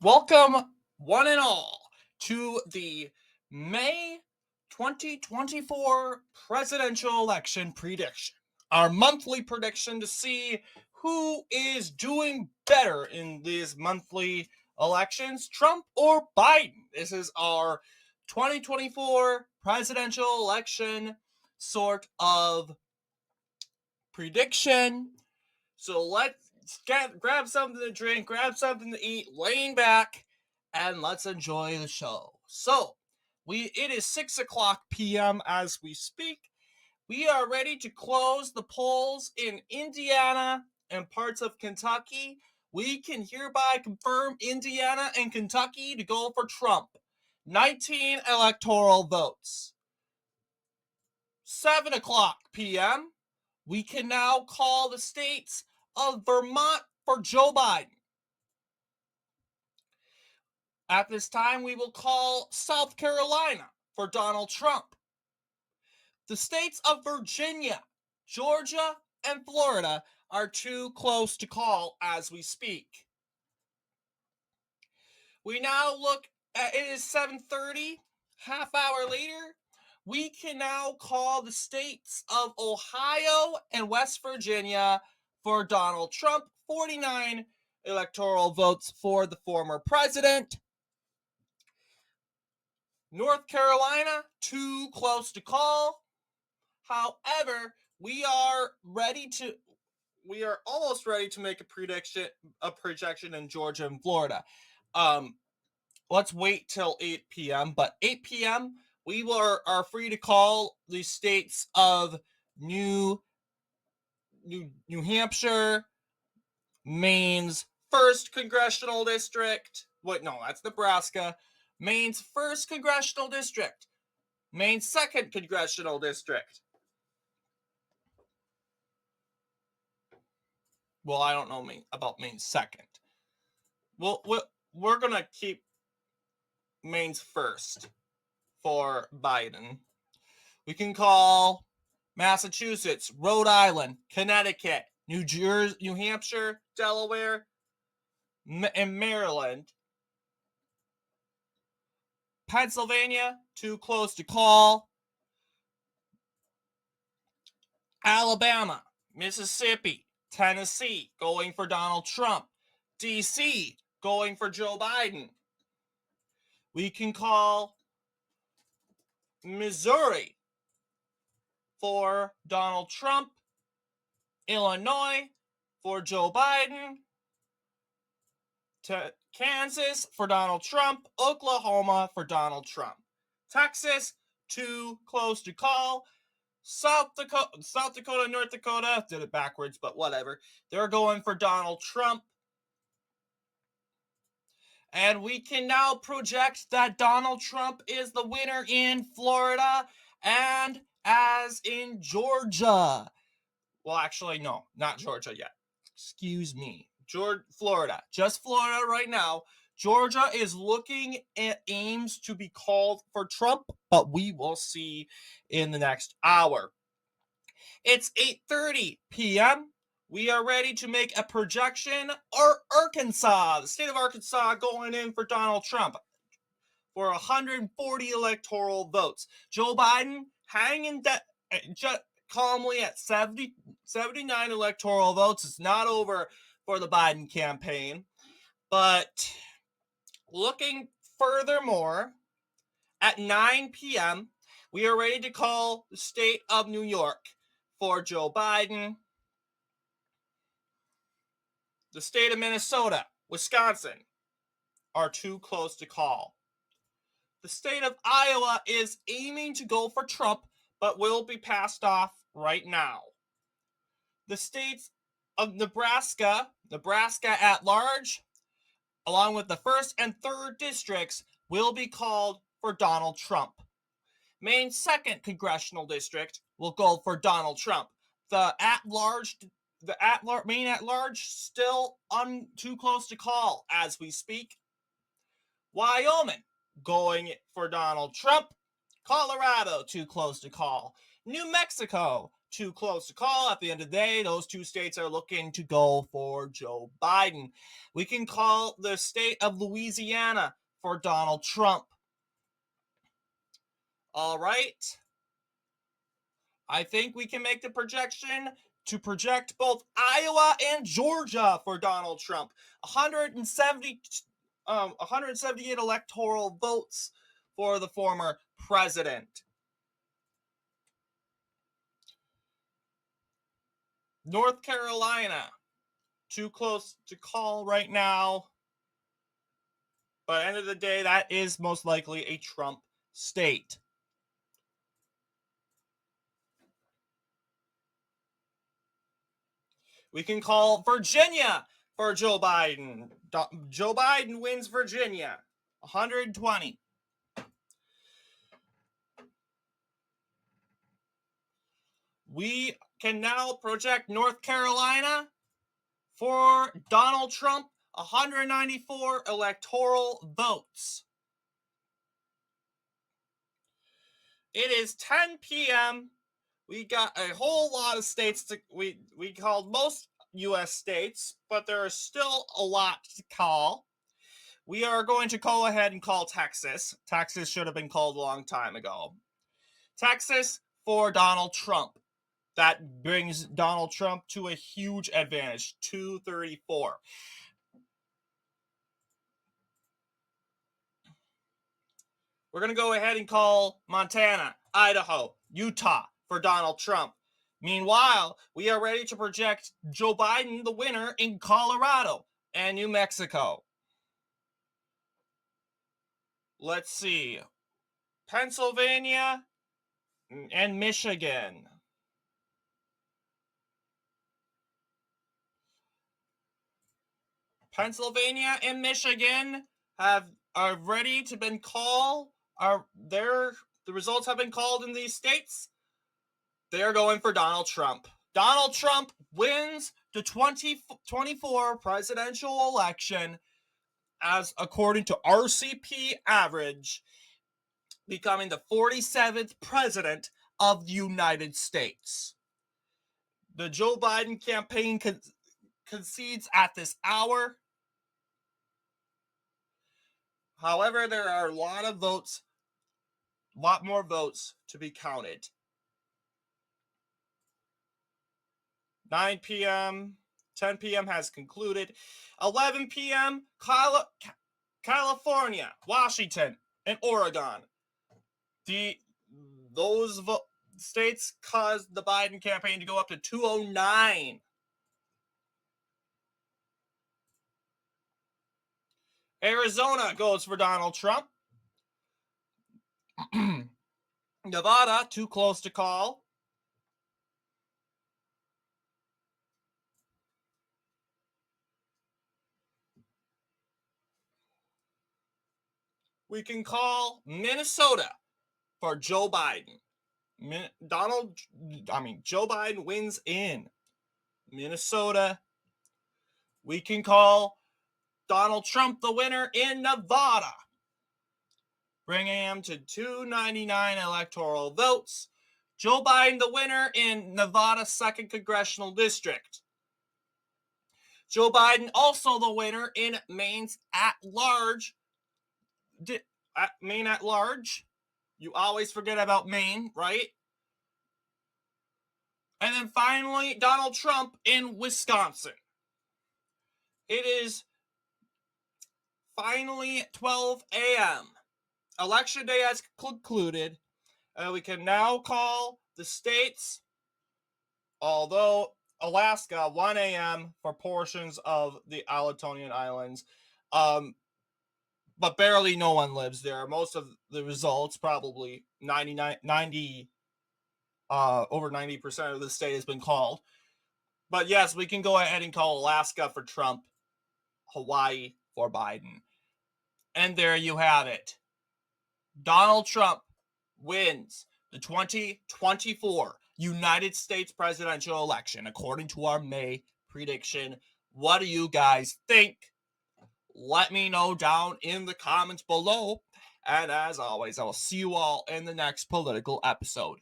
Welcome, one and all, to the May 2024 presidential election prediction. Our monthly prediction to see who is doing better in these monthly elections, Trump or Biden. This is our 2024 presidential election sort of prediction. So let's grab something to drink, grab something to eat, lean back, and let's enjoy the show. So it is 6 o'clock p.m. as we speak. We are ready to close the polls in Indiana and parts of Kentucky. We can hereby confirm Indiana and Kentucky to go for Trump. 19 electoral votes. 7 o'clock p.m. We can now call the states of Vermont for Joe Biden. At this time, we will call South Carolina for Donald Trump. The states of Virginia, Georgia, and Florida are too close to call as we speak. We now look at it is 7:30, half hour later. We can now call the states of Ohio and West Virginia for Donald Trump. 49 electoral votes for the former president. North Carolina, too close to call. However, we are almost ready to make a projection in Georgia and Florida. Let's wait till 8 p.m. But 8 p.m. we are free to call the states of New Hampshire, Maine's first congressional district. Wait, no, that's Nebraska. Maine's first congressional district. Maine's second congressional district. Well, I don't know about Maine's second. Well, we're gonna keep Maine's first for Biden. We can call Massachusetts, Rhode Island, Connecticut, New Jersey, New Hampshire, Delaware, and Maryland. Pennsylvania, too close to call. Alabama, Mississippi, Tennessee, going for Donald Trump. D.C., going for Joe Biden. We can call Missouri for Donald Trump. Illinois for Joe Biden. Kansas for Donald Trump. Oklahoma for Donald Trump. Texas, too close to call. South Dakota, North Dakota, did it backwards, but whatever. They're going for Donald Trump. And we can now project that Donald Trump is the winner in Florida and as in Georgia. Well, actually, no, not Georgia yet. Excuse me. Florida. Just Florida right now. Georgia is looking at aims to be called for Trump, but we will see in the next hour. It's 8:30 p.m. We are ready to make a projection. Arkansas, the state of Arkansas, going in for Donald Trump for 140 electoral votes. Joe Biden hanging calmly at 79 electoral votes. It's not over for the Biden campaign. But looking furthermore, at 9 p.m., we are ready to call the state of New York for Joe Biden. The state of Minnesota, Wisconsin are too close to call. The state of Iowa is aiming to go for Trump, but will be passed off right now. The states of Nebraska at large, along with the 1st and 3rd districts, will be called for Donald Trump. Maine's 2nd congressional district will go for Donald Trump. The Maine at large still too close to call as we speak. Wyoming going for Donald Trump. Colorado too close to call. New Mexico too close to call. At the end of the day, those two states are looking to go for Joe Biden. We can call the state of Louisiana for Donald Trump. All right. I think we can make the projection to project both Iowa and Georgia for Donald Trump. 178 electoral votes for the former president. North Carolina, too close to call right now. But at the end of the day, that is most likely a Trump state. We can call Virginia for Joe Biden. Joe Biden wins Virginia, 120. We can now project North Carolina for Donald Trump, 194 electoral votes. It is 10 p.m. We got a whole lot of states we called most U.S. states, but there are still a lot to call. We are going to go ahead and call Texas. Texas should have been called a long time ago. Texas for Donald Trump. That brings Donald Trump to a huge advantage, 234. We're going to go ahead and call Montana, Idaho, Utah for Donald Trump. Meanwhile, we are ready to project Joe Biden the winner in Colorado and New Mexico. Let's see. Pennsylvania and Michigan. Pennsylvania and Michigan are ready to been called. The results have been called in these states. They're going for Donald Trump. Donald Trump wins the 2024 presidential election, as according to RCP average, becoming the 47th president of the United States. The Joe Biden campaign concedes at this hour. However, there are a lot more votes to be counted. 9 p.m., 10 p.m. has concluded. 11 p.m., California, Washington, and Oregon. Those states caused the Biden campaign to go up to 209. Arizona goes for Donald Trump. Nevada, too close to call. We can call Minnesota for Joe Biden. Joe Biden wins in Minnesota. We can call Donald Trump the winner in Nevada, bringing him to 299 electoral votes. Joe Biden the winner in Nevada's 2nd Congressional District. Joe Biden also the winner in Maine's at-large. Maine at large. You always forget about Maine, right? And then finally, Donald Trump in Wisconsin. It is finally 12 a.m. Election day has concluded. We can now call the states, although Alaska, 1 a.m. for portions of the Aleutian Islands. But barely no one lives there. Most of the results, probably over 90% of the state has been called. But yes, we can go ahead and call Alaska for Trump, Hawaii for Biden. And there you have it. Donald Trump wins the 2024 United States presidential election, according to our May prediction. What do you guys think? Let me know down in the comments below. And as always, I will see you all in the next political episode.